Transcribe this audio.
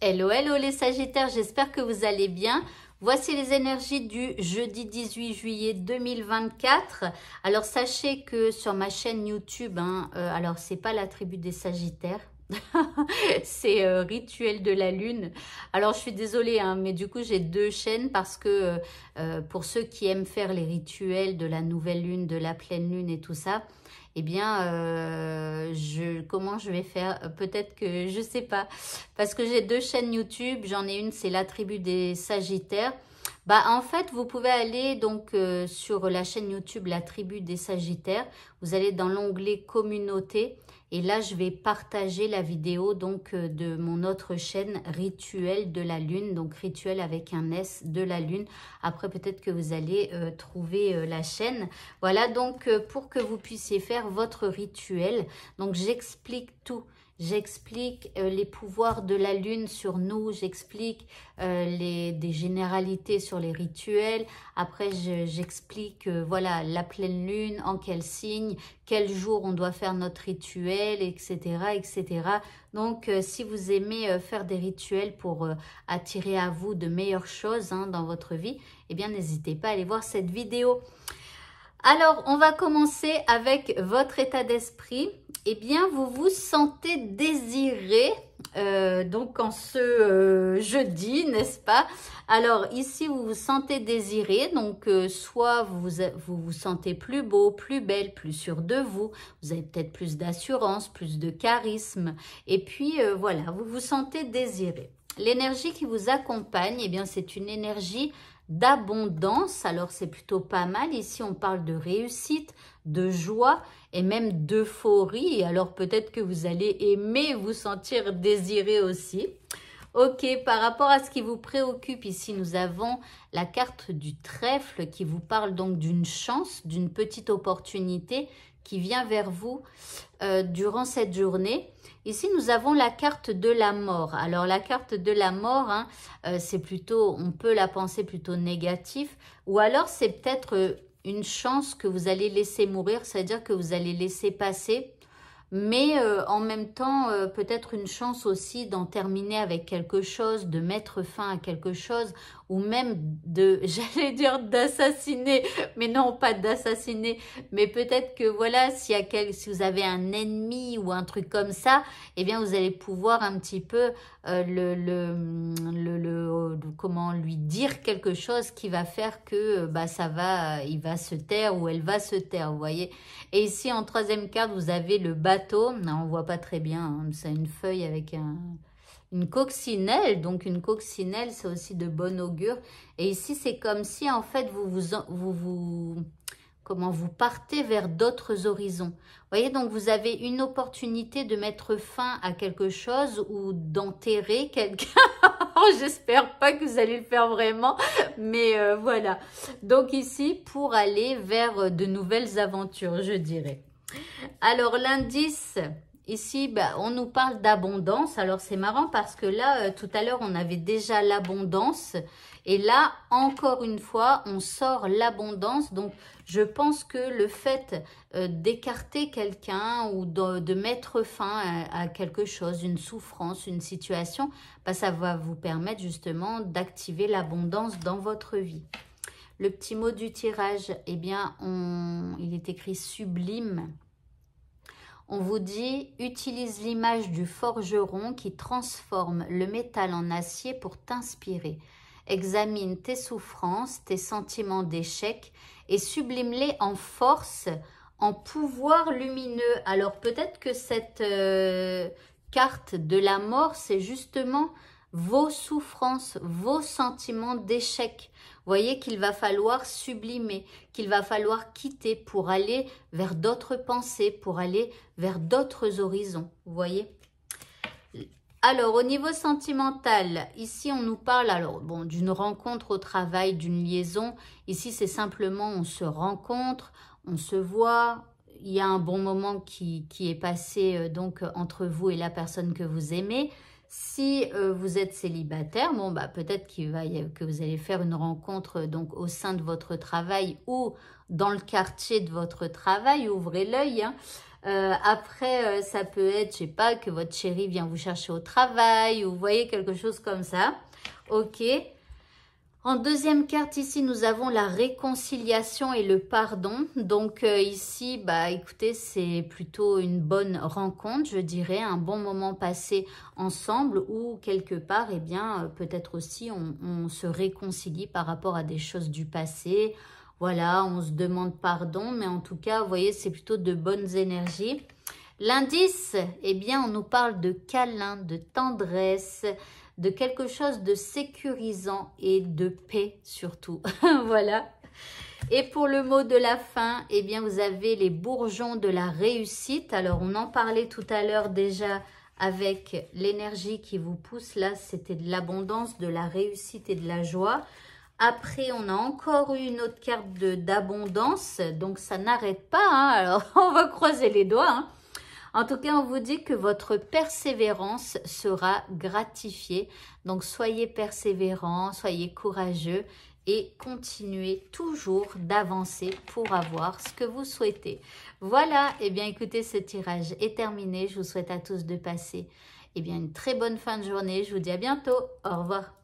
Hello, hello les Sagittaires, j'espère que vous allez bien. Voici les énergies du jeudi 18 juillet 2024. Alors sachez que sur ma chaîne YouTube, alors c'est pas la tribu des Sagittaires, c'est Rituel de la Lune. Alors je suis désolée, mais du coup j'ai deux chaînes parce que pour ceux qui aiment faire les rituels de la nouvelle lune, de la pleine lune et tout ça, eh bien, comment je vais faire? Peut-être que je sais pas, parce que j'ai deux chaînes YouTube. J'en ai une, c'est la tribu des Sagittaires. Bah, en fait, vous pouvez aller donc sur la chaîne YouTube La Tribu des Sagittaires. Vous allez dans l'onglet Communauté et là, je vais partager la vidéo donc de mon autre chaîne Rituel de la Lune. Donc, Rituel avec un S de la Lune. Après, peut-être que vous allez trouver la chaîne. Voilà, donc pour que vous puissiez faire votre rituel. Donc, j'explique tout. J'explique les pouvoirs de la lune sur nous, j'explique des généralités sur les rituels. Après, j'explique voilà, la pleine lune, en quel signe, quel jour on doit faire notre rituel, etc. etc. Donc, si vous aimez faire des rituels pour attirer à vous de meilleures choses dans votre vie, eh bien, n'hésitez pas à aller voir cette vidéo. Alors, on va commencer avec votre état d'esprit. Eh bien, vous vous sentez désiré, donc en ce jeudi, n'est-ce pas? Alors, ici, vous vous sentez désiré, donc soit vous vous sentez plus beau, plus belle, plus sûr de vous, vous avez peut-être plus d'assurance, plus de charisme, et puis voilà, vous vous sentez désiré. L'énergie qui vous accompagne, eh bien, c'est une énergie d'abondance. Alors c'est plutôt pas mal. Ici on parle de réussite, de joie et même d'euphorie. Alors peut-être que vous allez aimer vous sentir désiré aussi. Ok, par rapport à ce qui vous préoccupe, ici nous avons la carte du trèfle qui vous parle donc d'une chance, d'une petite opportunité qui vient vers vous durant cette journée. Ici, nous avons la carte de la mort. Alors, la carte de la mort, c'est plutôt, on peut la penser plutôt négatif, ou alors c'est peut-être une chance que vous allez laisser mourir, c'est-à-dire que vous allez laisser passer, mais en même temps, peut-être une chance aussi d'en terminer avec quelque chose, de mettre fin à quelque chose, ou même de, j'allais dire d'assassiner, mais non, pas d'assassiner, mais peut-être que voilà, si vous avez un ennemi ou un truc comme ça, eh bien vous allez pouvoir un petit peu comment lui dire quelque chose qui va faire que il va se taire ou elle va se taire, vous voyez. Et ici en troisième carte, vous avez le bateau. Non, on voit pas très bien, c'est une feuille avec une coccinelle, donc une coccinelle, c'est aussi de bon augure. Et ici, c'est comme si, en fait, vous partez vers d'autres horizons. Vous voyez, donc vous avez une opportunité de mettre fin à quelque chose ou d'enterrer quelqu'un. J'espère pas que vous allez le faire vraiment, mais voilà. Donc ici, pour aller vers de nouvelles aventures, je dirais. Alors, l'indice... Ici, on nous parle d'abondance. Alors, c'est marrant parce que là, tout à l'heure, on avait déjà l'abondance. Et là, encore une fois, on sort l'abondance. Donc, je pense que le fait d'écarter quelqu'un ou de mettre fin à quelque chose, une souffrance, une situation, ça va vous permettre justement d'activer l'abondance dans votre vie. Le petit mot du tirage, eh bien, il est écrit sublime. On vous dit, utilise l'image du forgeron qui transforme le métal en acier pour t'inspirer. Examine tes souffrances, tes sentiments d'échec et sublime-les en force, en pouvoir lumineux. Alors peut-être que cette carte de la mort, c'est justement vos souffrances, vos sentiments d'échec. Vous voyez qu'il va falloir sublimer, qu'il va falloir quitter pour aller vers d'autres pensées, pour aller vers d'autres horizons. Vous voyez? Alors, au niveau sentimental, ici, on nous parle d'une rencontre au travail, d'une liaison. Ici, c'est simplement, on se rencontre, on se voit. Il y a un bon moment qui est passé donc entre vous et la personne que vous aimez. Si vous êtes célibataire, peut-être que vous allez faire une rencontre donc au sein de votre travail ou dans le quartier de votre travail. Ouvrez l'œil. Après, ça peut être, je sais pas, que votre chéri vient vous chercher au travail ou vous voyez quelque chose comme ça. Ok. En deuxième carte ici, nous avons la réconciliation et le pardon. Donc ici, bah écoutez, c'est plutôt une bonne rencontre, je dirais, un bon moment passé ensemble ou quelque part, eh bien, peut-être aussi on se réconcilie par rapport à des choses du passé. Voilà, on se demande pardon, mais en tout cas, vous voyez, c'est plutôt de bonnes énergies. L'indice, eh bien, on nous parle de câlin, de tendresse, de quelque chose de sécurisant et de paix surtout. Voilà. Et pour le mot de la fin, eh bien, vous avez les bourgeons de la réussite. Alors, on en parlait tout à l'heure déjà avec l'énergie qui vous pousse. Là, c'était de l'abondance, de la réussite et de la joie. Après, on a encore eu une autre carte d'abondance. Donc, ça n'arrête pas. Hein. Alors, on va croiser les doigts. Hein. En tout cas, on vous dit que votre persévérance sera gratifiée. Donc, soyez persévérants, soyez courageux et continuez toujours d'avancer pour avoir ce que vous souhaitez. Voilà, eh bien, écoutez, ce tirage est terminé. Je vous souhaite à tous de passer une très bonne fin de journée. Je vous dis à bientôt. Au revoir.